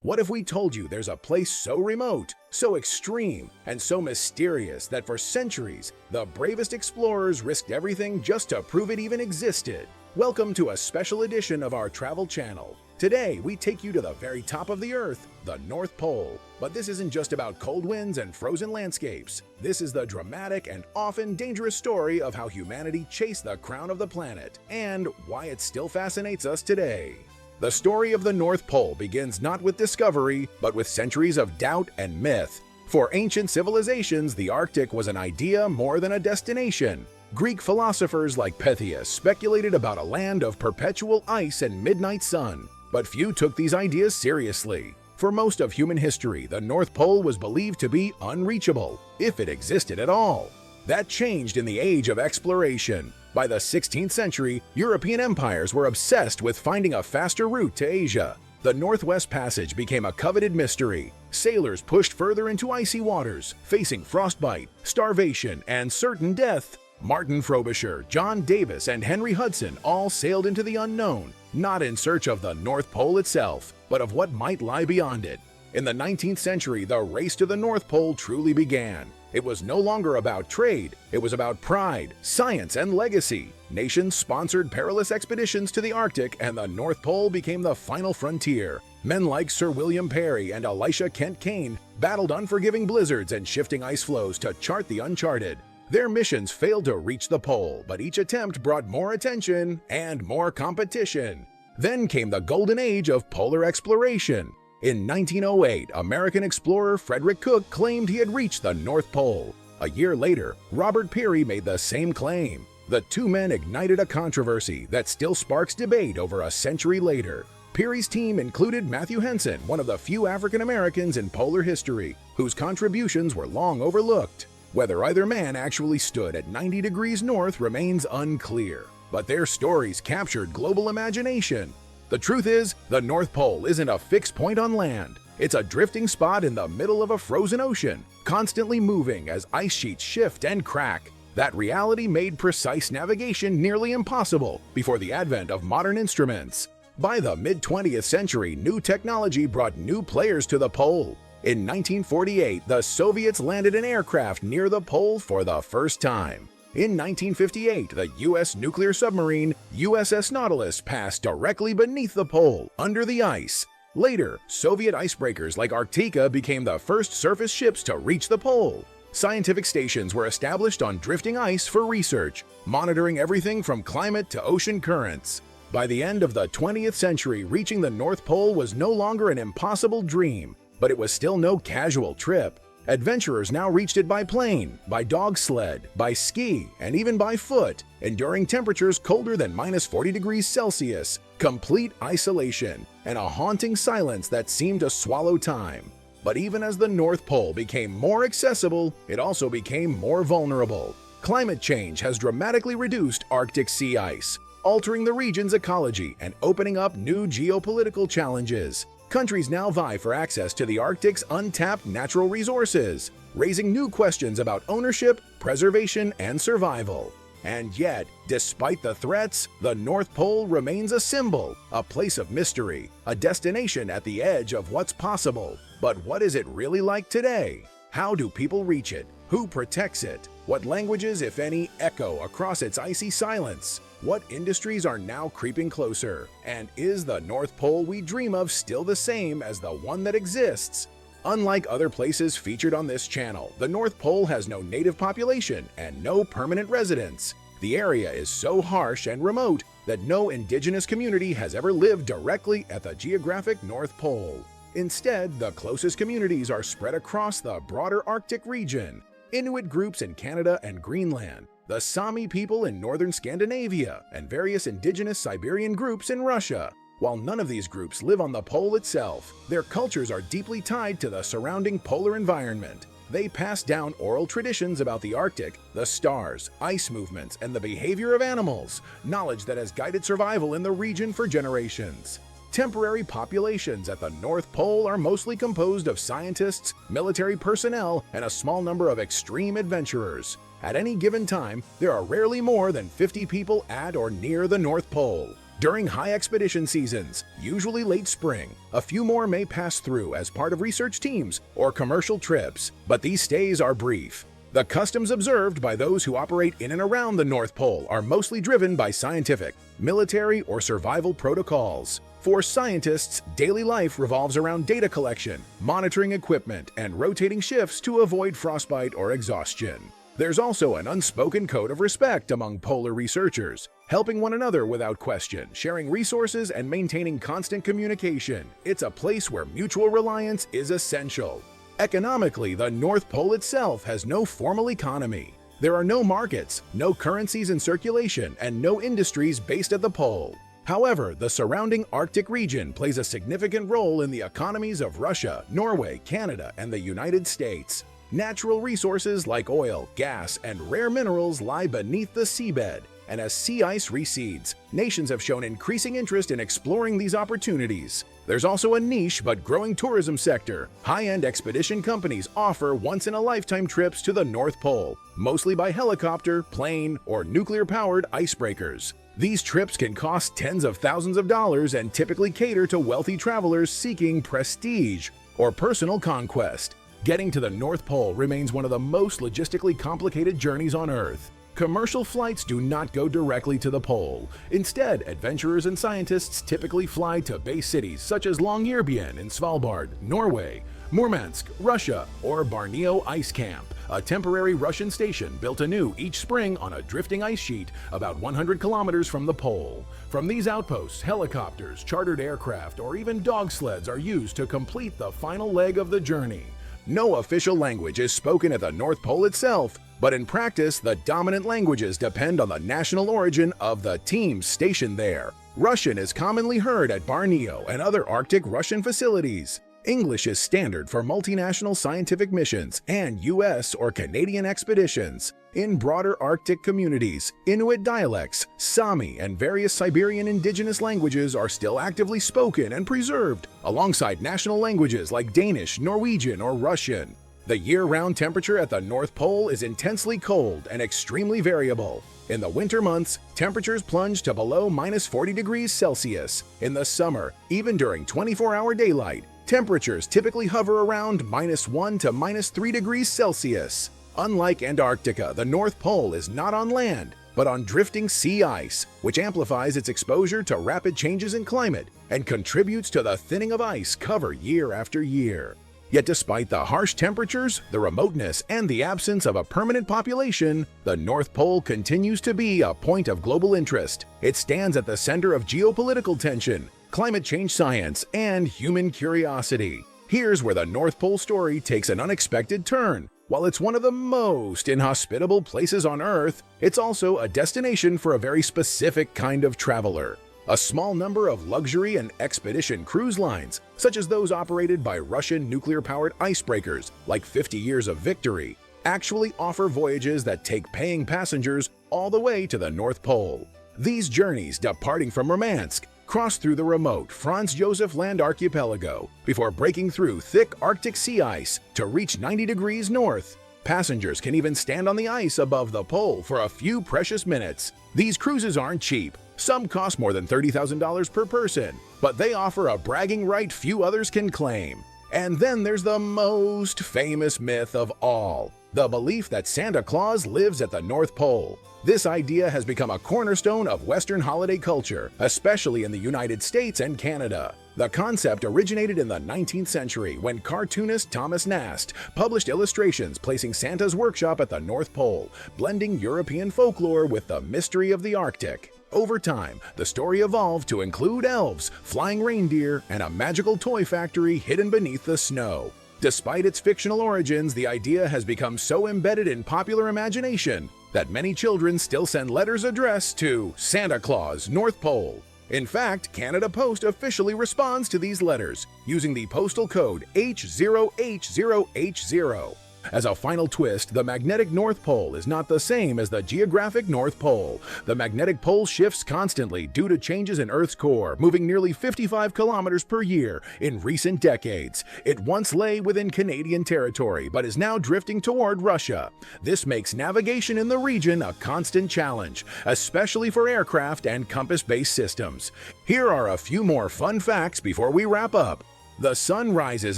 What if we told you there's a place so remote, so extreme, and so mysterious that for centuries, the bravest explorers risked everything just to prove it even existed? Welcome to a special edition of our travel channel. Today, we take you to the very top of the Earth, the North Pole. But this isn't just about cold winds and frozen landscapes. This is the dramatic and often dangerous story of how humanity chased the crown of the planet and why it still fascinates us today. The story of the North Pole begins not with discovery, but with centuries of doubt and myth. For ancient civilizations, the Arctic was an idea more than a destination. Greek philosophers like Pythias speculated about a land of perpetual ice and midnight sun, but few took these ideas seriously. For most of human history, the North Pole was believed to be unreachable, if it existed at all. That changed in the age of exploration. By the 16th century, European empires were obsessed with finding a faster route to Asia. The Northwest Passage became a coveted mystery. Sailors pushed further into icy waters, facing frostbite, starvation, and certain death. Martin Frobisher, John Davis, and Henry Hudson all sailed into the unknown, not in search of the North Pole itself, but of what might lie beyond it. In the 19th century, the race to the North Pole truly began. It was no longer about trade, it was about pride, science, and legacy. Nations sponsored perilous expeditions to the Arctic, and the North Pole became the final frontier. Men like Sir William Parry and Elisha Kent Kane battled unforgiving blizzards and shifting ice floes to chart the uncharted. Their missions failed to reach the pole, but each attempt brought more attention and more competition. Then came the golden age of polar exploration. In 1908, American explorer Frederick Cook claimed he had reached the North Pole. A year later, Robert Peary made the same claim. The two men ignited a controversy that still sparks debate over a century later. Peary's team included Matthew Henson, one of the few African Americans in polar history, whose contributions were long overlooked. Whether either man actually stood at 90 degrees north remains unclear, but their stories captured global imagination. The truth is, the North Pole isn't a fixed point on land. It's a drifting spot in the middle of a frozen ocean, constantly moving as ice sheets shift and crack. That reality made precise navigation nearly impossible before the advent of modern instruments. By the mid-20th century, new technology brought new players to the pole. In 1948, the Soviets landed an aircraft near the pole for the first time. In 1958, the U.S. nuclear submarine USS Nautilus passed directly beneath the pole, under the ice. Later, Soviet icebreakers like Arktika became the first surface ships to reach the pole. Scientific stations were established on drifting ice for research, monitoring everything from climate to ocean currents. By the end of the 20th century, reaching the North Pole was no longer an impossible dream, but it was still no casual trip. Adventurers now reached it by plane, by dog sled, by ski, and even by foot, enduring temperatures colder than -40 degrees Celsius, complete isolation, and a haunting silence that seemed to swallow time. But even as the North Pole became more accessible, it also became more vulnerable. Climate change has dramatically reduced Arctic sea ice, altering the region's ecology and opening up new geopolitical challenges. Countries now vie for access to the Arctic's untapped natural resources, raising new questions about ownership, preservation, and survival. And yet, despite the threats, the North Pole remains a symbol, a place of mystery, a destination at the edge of what's possible. But what is it really like today? How do people reach it? Who protects it? What languages, if any, echo across its icy silence? What industries are now creeping closer? And is the North Pole we dream of still the same as the one that exists? Unlike other places featured on this channel, the North Pole has no native population and no permanent residents. The area is so harsh and remote that no indigenous community has ever lived directly at the geographic North Pole. Instead, the closest communities are spread across the broader Arctic region. Inuit groups in Canada and Greenland, the Sami people in northern Scandinavia, and various indigenous Siberian groups in Russia. While none of these groups live on the pole itself, their cultures are deeply tied to the surrounding polar environment. They pass down oral traditions about the Arctic, the stars, ice movements, and the behavior of animals, knowledge that has guided survival in the region for generations. Temporary populations at the North Pole are mostly composed of scientists, military personnel, and a small number of extreme adventurers. At any given time, there are rarely more than 50 people at or near the North Pole. During high expedition seasons, usually late spring, a few more may pass through as part of research teams or commercial trips, but these stays are brief. The customs observed by those who operate in and around the North Pole are mostly driven by scientific, military, or survival protocols. For scientists, daily life revolves around data collection, monitoring equipment, and rotating shifts to avoid frostbite or exhaustion. There's also an unspoken code of respect among polar researchers, helping one another without question, sharing resources, and maintaining constant communication. It's a place where mutual reliance is essential. Economically, the North Pole itself has no formal economy. There are no markets, no currencies in circulation, and no industries based at the pole. However, the surrounding Arctic region plays a significant role in the economies of Russia, Norway, Canada, and the United States. Natural resources like oil, gas, and rare minerals lie beneath the seabed, and as sea ice recedes, nations have shown increasing interest in exploring these opportunities. There's also a niche but growing tourism sector. High-end expedition companies offer once-in-a-lifetime trips to the North Pole, mostly by helicopter, plane, or nuclear-powered icebreakers. These trips can cost tens of thousands of dollars and typically cater to wealthy travelers seeking prestige or personal conquest. Getting to the North Pole remains one of the most logistically complicated journeys on Earth. Commercial flights do not go directly to the pole. Instead, adventurers and scientists typically fly to base cities such as Longyearbyen in Svalbard, Norway, Murmansk, Russia, or Barneo Ice Camp, a temporary Russian station built anew each spring on a drifting ice sheet about 100 kilometers from the pole. From these outposts, helicopters, chartered aircraft, or even dog sleds are used to complete the final leg of the journey. No official language is spoken at the North Pole itself, but in practice, the dominant languages depend on the national origin of the teams stationed there. Russian is commonly heard at Barneo and other Arctic Russian facilities. English is standard for multinational scientific missions and US or Canadian expeditions. In broader Arctic communities, Inuit dialects, Sami, and various Siberian indigenous languages are still actively spoken and preserved, alongside national languages like Danish, Norwegian, or Russian. The year-round temperature at the North Pole is intensely cold and extremely variable. In the winter months, temperatures plunge to below -40 degrees Celsius. In the summer, even during 24-hour daylight, temperatures typically hover around -1 to -3 degrees Celsius. Unlike Antarctica, the North Pole is not on land, but on drifting sea ice, which amplifies its exposure to rapid changes in climate and contributes to the thinning of ice cover year after year. Yet despite the harsh temperatures, the remoteness, and the absence of a permanent population, the North Pole continues to be a point of global interest. It stands at the center of geopolitical tension, climate change science, and human curiosity. Here's where the North Pole story takes an unexpected turn. While it's one of the most inhospitable places on Earth, it's also a destination for a very specific kind of traveler. A small number of luxury and expedition cruise lines, such as those operated by Russian nuclear-powered icebreakers like 50 Years of Victory, actually offer voyages that take paying passengers all the way to the North Pole. These journeys, departing from Murmansk, cross through the remote Franz Josef Land archipelago before breaking through thick Arctic sea ice to reach 90 degrees north. Passengers can even stand on the ice above the pole for a few precious minutes. These cruises aren't cheap. Some cost more than $30,000 per person, but they offer a bragging right few others can claim. And then there's the most famous myth of all, the belief that Santa Claus lives at the North Pole. This idea has become a cornerstone of Western holiday culture, especially in the United States and Canada. The concept originated in the 19th century when cartoonist Thomas Nast published illustrations placing Santa's workshop at the North Pole, blending European folklore with the mystery of the Arctic. Over time, the story evolved to include elves, flying reindeer, and a magical toy factory hidden beneath the snow. Despite its fictional origins, the idea has become so embedded in popular imagination that many children still send letters addressed to Santa Claus, North Pole. In fact, Canada Post officially responds to these letters using the postal code H0H0H0. As a final twist, the magnetic North Pole is not the same as the geographic North Pole. The magnetic pole shifts constantly due to changes in Earth's core, moving nearly 55 kilometers per year in recent decades. It once lay within Canadian territory, but is now drifting toward Russia. This makes navigation in the region a constant challenge, especially for aircraft and compass-based systems. Here are a few more fun facts before we wrap up. The sun rises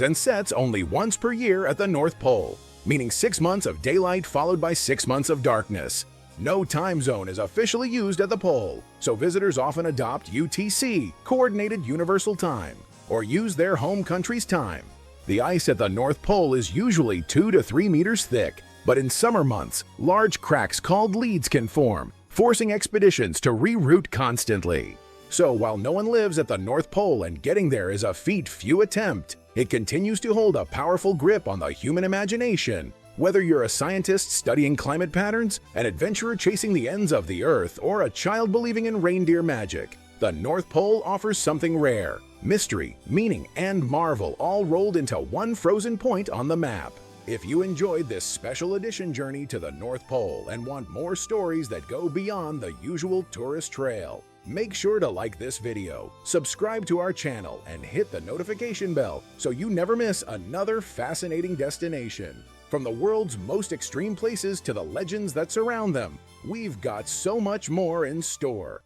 and sets only once per year at the North Pole, meaning 6 months of daylight followed by 6 months of darkness. No time zone is officially used at the pole, so visitors often adopt UTC, Coordinated Universal Time, or use their home country's time. The ice at the North Pole is usually 2 to 3 meters thick, but in summer months, large cracks called leads can form, forcing expeditions to reroute constantly. So while no one lives at the North Pole and getting there is a feat few attempt, it continues to hold a powerful grip on the human imagination. Whether you're a scientist studying climate patterns, an adventurer chasing the ends of the Earth, or a child believing in reindeer magic, the North Pole offers something rare: mystery, meaning, and marvel all rolled into one frozen point on the map. If you enjoyed this special edition journey to the North Pole and want more stories that go beyond the usual tourist trail, make sure to like this video, subscribe to our channel, and hit the notification bell so you never miss another fascinating destination. From the world's most extreme places to the legends that surround them, we've got so much more in store.